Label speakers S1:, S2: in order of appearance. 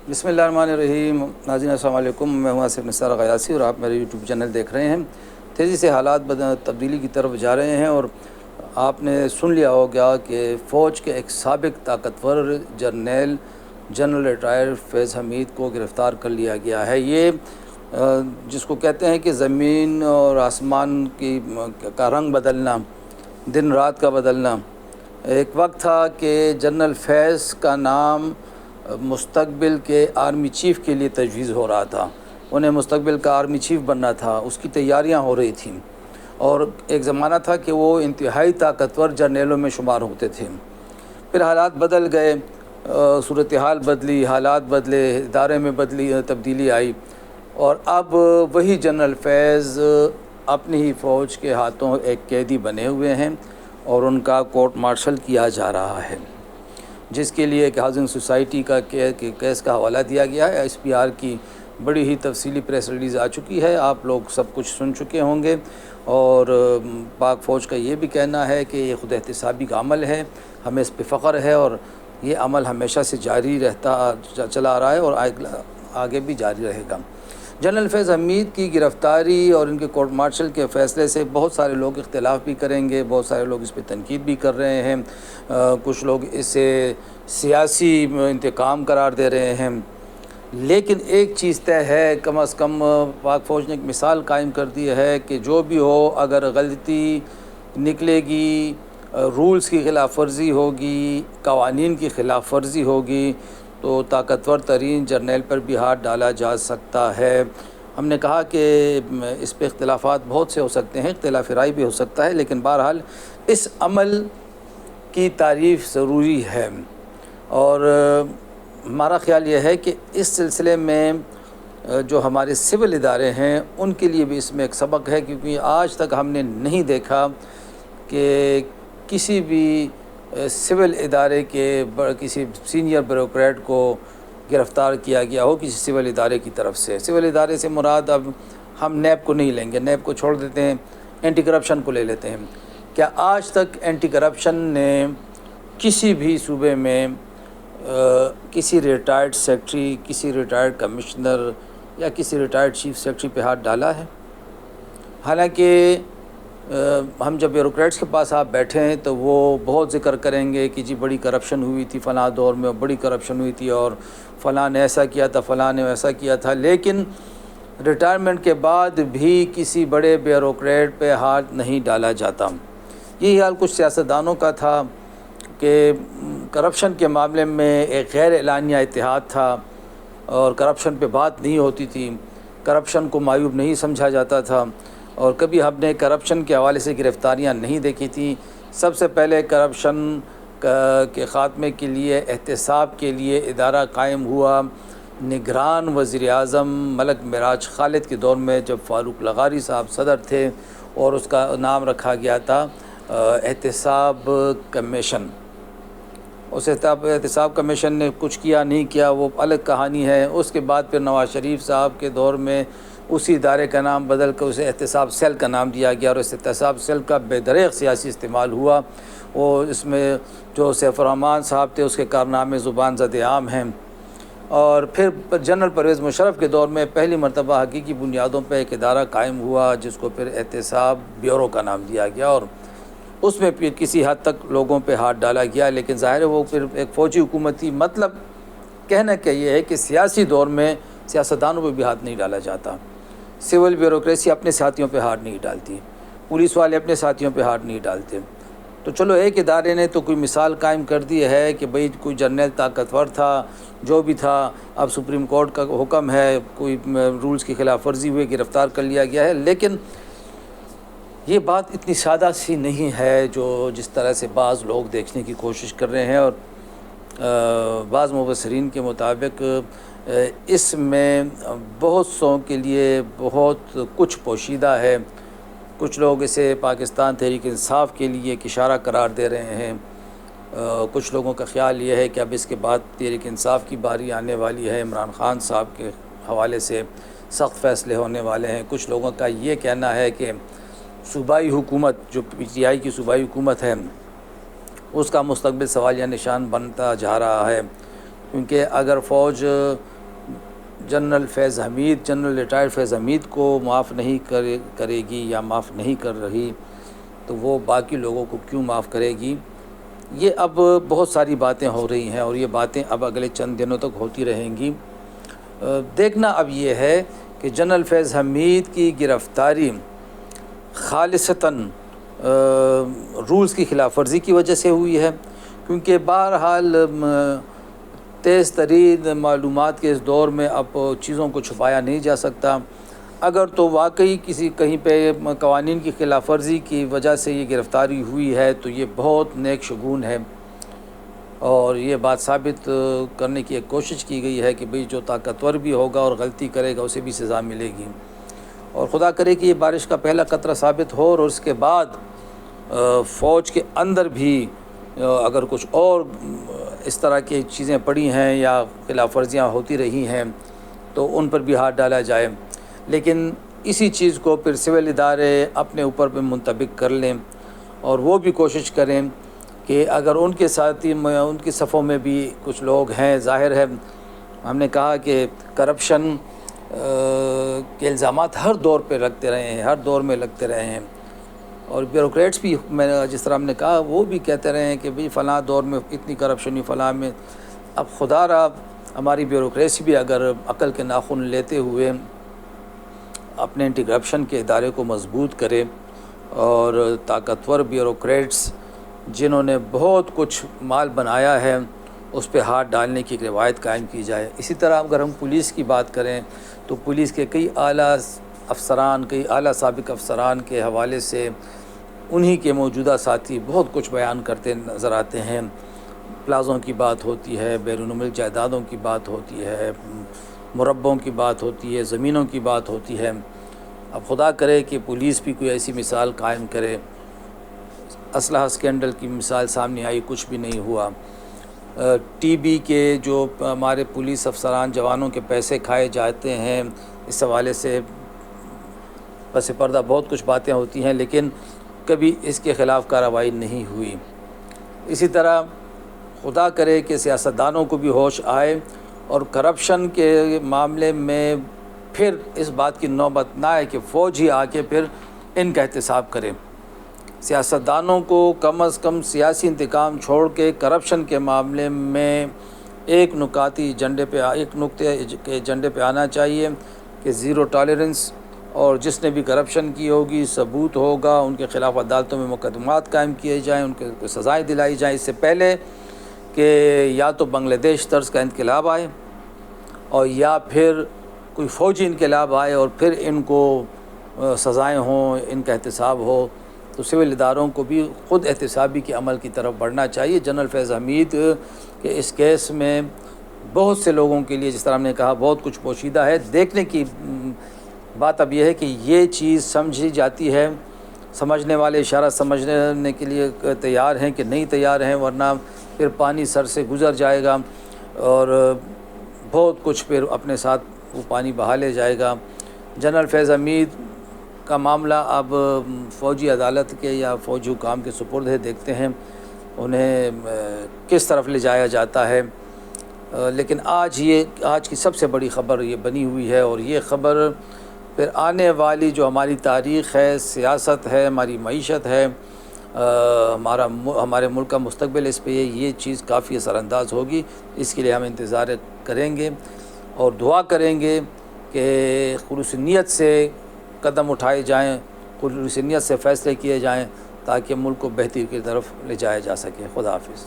S1: بسم اللہ الرحمن الرحیم۔ ناظرین السلام علیکم، میں ہوں آصف نثار غیاثی اور آپ میرے یوٹیوب چینل دیکھ رہے ہیں۔ تیزی سے حالات تبدیلی کی طرف جا رہے ہیں اور آپ نے سن لیا ہوگا کہ فوج کے ایک سابق طاقتور جنرل ریٹائر فیض حمید کو گرفتار کر لیا گیا ہے۔ یہ جس کو کہتے ہیں کہ زمین اور آسمان کا رنگ بدلنا، دن رات کا بدلنا۔ ایک وقت تھا کہ جنرل فیض کا نام مستقبل کے آرمی چیف کے لیے تجویز ہو رہا تھا، انہیں مستقبل کا آرمی چیف بننا تھا، اس کی تیاریاں ہو رہی تھیں، اور ایک زمانہ تھا کہ وہ انتہائی طاقتور جرنیلوں میں شمار ہوتے تھے۔ پھر حالات بدل گئے، صورتحال بدلی، حالات بدلے، ادارے میں تبدیلی آئی، اور اب وہی جنرل فیض اپنی ہی فوج کے ہاتھوں ایک قیدی بنے ہوئے ہیں اور ان کا کورٹ مارشل کیا جا رہا ہے، جس کے لیے ایک ہاؤسنگ سوسائٹی کا کیس کا حوالہ دیا گیا ہے۔ ایس پی آر کی بڑی ہی تفصیلی پریس ریلیز آ چکی ہے، آپ لوگ سب کچھ سن چکے ہوں گے، اور پاک فوج کا یہ بھی کہنا ہے کہ یہ خود احتسابی کا عمل ہے، ہمیں اس پہ فخر ہے، اور یہ عمل ہمیشہ سے جاری چلا آ رہا ہے اور آگے بھی جاری رہے گا۔ جنرل فیض حمید کی گرفتاری اور ان کے کورٹ مارشل کے فیصلے سے بہت سارے لوگ اختلاف بھی کریں گے، بہت سارے لوگ اس پہ تنقید بھی کر رہے ہیں، کچھ لوگ اسے سیاسی انتقام قرار دے رہے ہیں، لیکن ایک چیز طے ہے، کم از کم پاک فوج نے ایک مثال قائم کر دی ہے کہ جو بھی ہو، اگر غلطی نکلے گی، رولز کی خلاف ورزی ہوگی، قوانین کی خلاف ورزی ہوگی، تو طاقتور ترین جرنیل پر بھی ہاتھ ڈالا جا سکتا ہے۔ ہم نے کہا کہ اس پہ اختلافات بہت سے ہو سکتے ہیں، اختلاف رائے بھی ہو سکتا ہے، لیکن بہرحال اس عمل کی تعریف ضروری ہے، اور ہمارا خیال یہ ہے کہ اس سلسلے میں جو ہمارے سول ادارے ہیں ان کے لیے بھی اس میں ایک سبق ہے، کیونکہ آج تک ہم نے نہیں دیکھا کہ کسی بھی سول ادارے کے کسی سینئر بیوروکریٹ کو گرفتار کیا گیا ہو کسی سول ادارے کی طرف سے۔ سول ادارے سے مراد اب ہم نیب کو نہیں لیں گے، نیب کو چھوڑ دیتے ہیں، اینٹی کرپشن کو لے لیتے ہیں۔ کیا آج تک اینٹی کرپشن نے کسی بھی صوبے میں کسی ریٹائرڈ سیکرٹری، کسی ریٹائرڈ کمشنر یا کسی ریٹائرڈ چیف سیکرٹری پہ ہاتھ ڈالا ہے؟ حالانکہ ہم جب بیوروکریٹس کے پاس آپ بیٹھے ہیں تو وہ بہت ذکر کریں گے کہ جی بڑی کرپشن ہوئی تھی فلاں دور میں، بڑی کرپشن ہوئی تھی، اور فلاں نے ایسا کیا تھا، فلاں نے ویسا کیا تھا، لیکن ریٹائرمنٹ کے بعد بھی کسی بڑے بیوروکریٹ پہ ہاتھ نہیں ڈالا جاتا۔ یہی حال کچھ سیاستدانوں کا تھا کہ کرپشن کے معاملے میں ایک غیر اعلانیہ اتحاد تھا، اور کرپشن پہ بات نہیں ہوتی تھی، کرپشن کو معیوب نہیں سمجھا جاتا تھا، اور کبھی ہم نے کرپشن کے حوالے سے گرفتاریاں نہیں دیکھی تھیں۔ سب سے پہلے کرپشن کے خاتمے کے لیے احتساب کے لیے ادارہ قائم ہوا نگران وزیر اعظم ملک معراج خالد کے دور میں، جب فاروق لغاری صاحب صدر تھے، اور اس کا نام رکھا گیا تھا احتساب کمیشن۔ اس احتساب کمیشن نے کچھ کیا نہیں کیا وہ الگ کہانی ہے۔ اس کے بعد پھر نواز شریف صاحب کے دور میں اسی ادارے کا نام بدل کر اسے احتساب سیل کا نام دیا گیا، اور اس احتساب سیل کا بے دریغ سیاسی استعمال ہوا۔ وہ اس میں جو سیف الرحمن صاحب تھے اس کے کارنامے زبان زد عام ہیں، اور پھر جنرل پرویز مشرف کے دور میں پہلی مرتبہ حقیقی بنیادوں پہ ایک ادارہ قائم ہوا جس کو پھر احتساب بیورو کا نام دیا گیا، اور اس میں پھر کسی حد تک لوگوں پہ ہاتھ ڈالا گیا، لیکن ظاہر ہے وہ پھر ایک فوجی حکومت تھی۔ مطلب کہنا کہ یہ ہے کہ سیاسی دور میں سیاستدانوں پہ بھی ہاتھ نہیں ڈالا جاتا، سول بیوروکریسی اپنے ساتھیوں پہ ہاتھ نہیں ڈالتی، پولیس والے اپنے ساتھیوں پہ ہاتھ نہیں ڈالتے۔ تو چلو ایک ادارے نے تو کوئی مثال قائم کر دی ہے کہ بھئی کوئی جرنیل طاقتور تھا، جو بھی تھا، اب سپریم کورٹ کا حکم ہے، کوئی رولز کی خلاف ورزی ہوئی گرفتار کر لیا گیا ہے، لیکن یہ بات اتنی سادہ سی نہیں ہے جس طرح سے بعض لوگ دیکھنے کی کوشش کر رہے ہیں، اور بعض مبصرین کے مطابق اس میں بہت سو کے لیے بہت کچھ پوشیدہ ہے۔ کچھ لوگ اسے پاکستان تحریک انصاف کے لیے ایک اشارہ قرار دے رہے ہیں، کچھ لوگوں کا خیال یہ ہے کہ اب اس کے بعد تحریک انصاف کی باری آنے والی ہے، عمران خان صاحب کے حوالے سے سخت فیصلے ہونے والے ہیں۔ کچھ لوگوں کا یہ کہنا ہے کہ صوبائی حکومت، جو پی ٹی آئی کی صوبائی حکومت ہے، اس کا مستقبل سوالیہ نشان بنتا جا رہا ہے، کیونکہ اگر فوج جنرل فیض حمید، جنرل ریٹائرڈ فیض حمید کو معاف نہیں کرے گی یا معاف نہیں کر رہی تو وہ باقی لوگوں کو کیوں معاف کرے گی؟ یہ اب بہت ساری باتیں ہو رہی ہیں اور یہ باتیں اب اگلے چند دنوں تک ہوتی رہیں گی۔ دیکھنا اب یہ ہے کہ جنرل فیض حمید کی گرفتاری خالصتاً رولز کی خلاف ورزی کی وجہ سے ہوئی ہے، کیونکہ بہرحال تیز ترین معلومات کے اس دور میں اب چیزوں کو چھپایا نہیں جا سکتا۔ اگر تو واقعی کہیں پہ قوانین کی خلاف ورزی کی وجہ سے یہ گرفتاری ہوئی ہے تو یہ بہت نیک شگون ہے، اور یہ بات ثابت کرنے کی ایک کوشش کی گئی ہے کہ بھئی جو طاقتور بھی ہوگا اور غلطی کرے گا اسے بھی سزا ملے گی، اور خدا کرے کہ یہ بارش کا پہلا قطرہ ثابت ہو، اور اس کے بعد فوج کے اندر بھی اگر کچھ اور اس طرح کی چیزیں پڑی ہیں یا خلاف ورزیاں ہوتی رہی ہیں تو ان پر بھی ہاتھ ڈالا جائے، لیکن اسی چیز کو پھر سول ادارے اپنے اوپر پہ منطبق کر لیں، اور وہ بھی کوشش کریں کہ اگر ان کے ساتھی ان کی صفوں میں بھی کچھ لوگ ہیں، ظاہر ہے ہم نے کہا کہ کرپشن کے الزامات ہر دور پہ لگتے رہے ہیں، ہر دور میں لگتے رہے ہیں، اور بیوروکریٹس بھی جس طرح ہم نے کہا وہ بھی کہتے رہے ہیں کہ بھئی فلاں دور میں اتنی کرپشن ہوئی، فلاں میں۔ اب خدا را ہماری بیوروکریسی بھی اگر عقل کے ناخن لیتے ہوئے اپنے اینٹی کرپشن کے ادارے کو مضبوط کرے، اور طاقتور بیوروکریٹس جنہوں نے بہت کچھ مال بنایا ہے اس پہ ہاتھ ڈالنے کی ایک روایت قائم کی جائے۔ اسی طرح اگر ہم پولیس کی بات کریں تو پولیس کے کئی اعلیٰ افسران، کئی اعلیٰ سابق افسران کے حوالے سے انہی کے موجودہ ساتھی بہت کچھ بیان کرتے نظر آتے ہیں۔ پلازوں کی بات ہوتی ہے، بیرون ملک جائیدادوں کی بات ہوتی ہے، مربوں کی بات ہوتی ہے، زمینوں کی بات ہوتی ہے۔ اب خدا کرے کہ پولیس بھی کوئی ایسی مثال قائم کرے۔ اسلحہ اسکینڈل کی مثال سامنے آئی، کچھ بھی نہیں ہوا۔ ٹی بی کے جو ہمارے پولیس افسران جوانوں کے پیسے کھائے جاتے ہیں، اس حوالے سے پس پردہ بہت کچھ باتیں ہوتی ہیں، لیکن کبھی اس کے خلاف کارروائی نہیں ہوئی۔ اسی طرح خدا کرے کہ سیاستدانوں کو بھی ہوش آئے اور کرپشن کے معاملے میں پھر اس بات کی نوبت نہ آئے کہ فوج ہی آ کے پھر ان کا احتساب کرے۔ سیاستدانوں کو کم از کم سیاسی انتقام چھوڑ کے کرپشن کے معاملے میں ایک نکتے کے ایجنڈے پہ آنا چاہیے کہ زیرو ٹالرنس، اور جس نے بھی کرپشن کی ہوگی ثبوت ہوگا ان کے خلاف عدالتوں میں مقدمات قائم کیے جائیں، ان کو سزائیں دلائی جائیں، اس سے پہلے کہ یا تو بنگلہ دیش طرز کا انقلاب آئے اور یا پھر کوئی فوجی انقلاب آئے اور پھر ان کو سزائیں ہوں، ان کا احتساب ہو۔ تو سول اداروں کو بھی خود احتسابی کے عمل کی طرف بڑھنا چاہیے۔ جنرل فیض حمید کے اس کیس میں بہت سے لوگوں کے لیے جس طرح ہم نے کہا بہت کچھ پوشیدہ ہے۔ دیکھنے کی بات اب یہ ہے کہ یہ چیز سمجھی جاتی ہے، سمجھنے والے اشارہ سمجھنے کے لیے تیار ہیں کہ نہیں تیار ہیں، ورنہ پھر پانی سر سے گزر جائے گا اور بہت کچھ پھر اپنے ساتھ وہ پانی بہا لے جائے گا۔ جنرل فیض حمید کا معاملہ اب فوجی عدالت کے یا فوجی حکام کے سپرد ہے، دیکھتے ہیں انہیں کس طرف لے جایا جاتا ہے۔ لیکن آج کی سب سے بڑی خبر یہ بنی ہوئی ہے، اور یہ خبر پھر آنے والی جو ہماری تاریخ ہے، سیاست ہے، ہماری معیشت ہے، ہمارے ملک کا مستقبل، اس پہ یہ چیز کافی اثر انداز ہوگی۔ اس کے لیے ہم انتظار کریں گے اور دعا کریں گے کہ خلوص نیت سے قدم اٹھائے جائیں، خلوص نیت سے فیصلے کیے جائیں تاکہ ملک کو بہتری کی طرف لے جایا جا سکے۔ خدا حافظ۔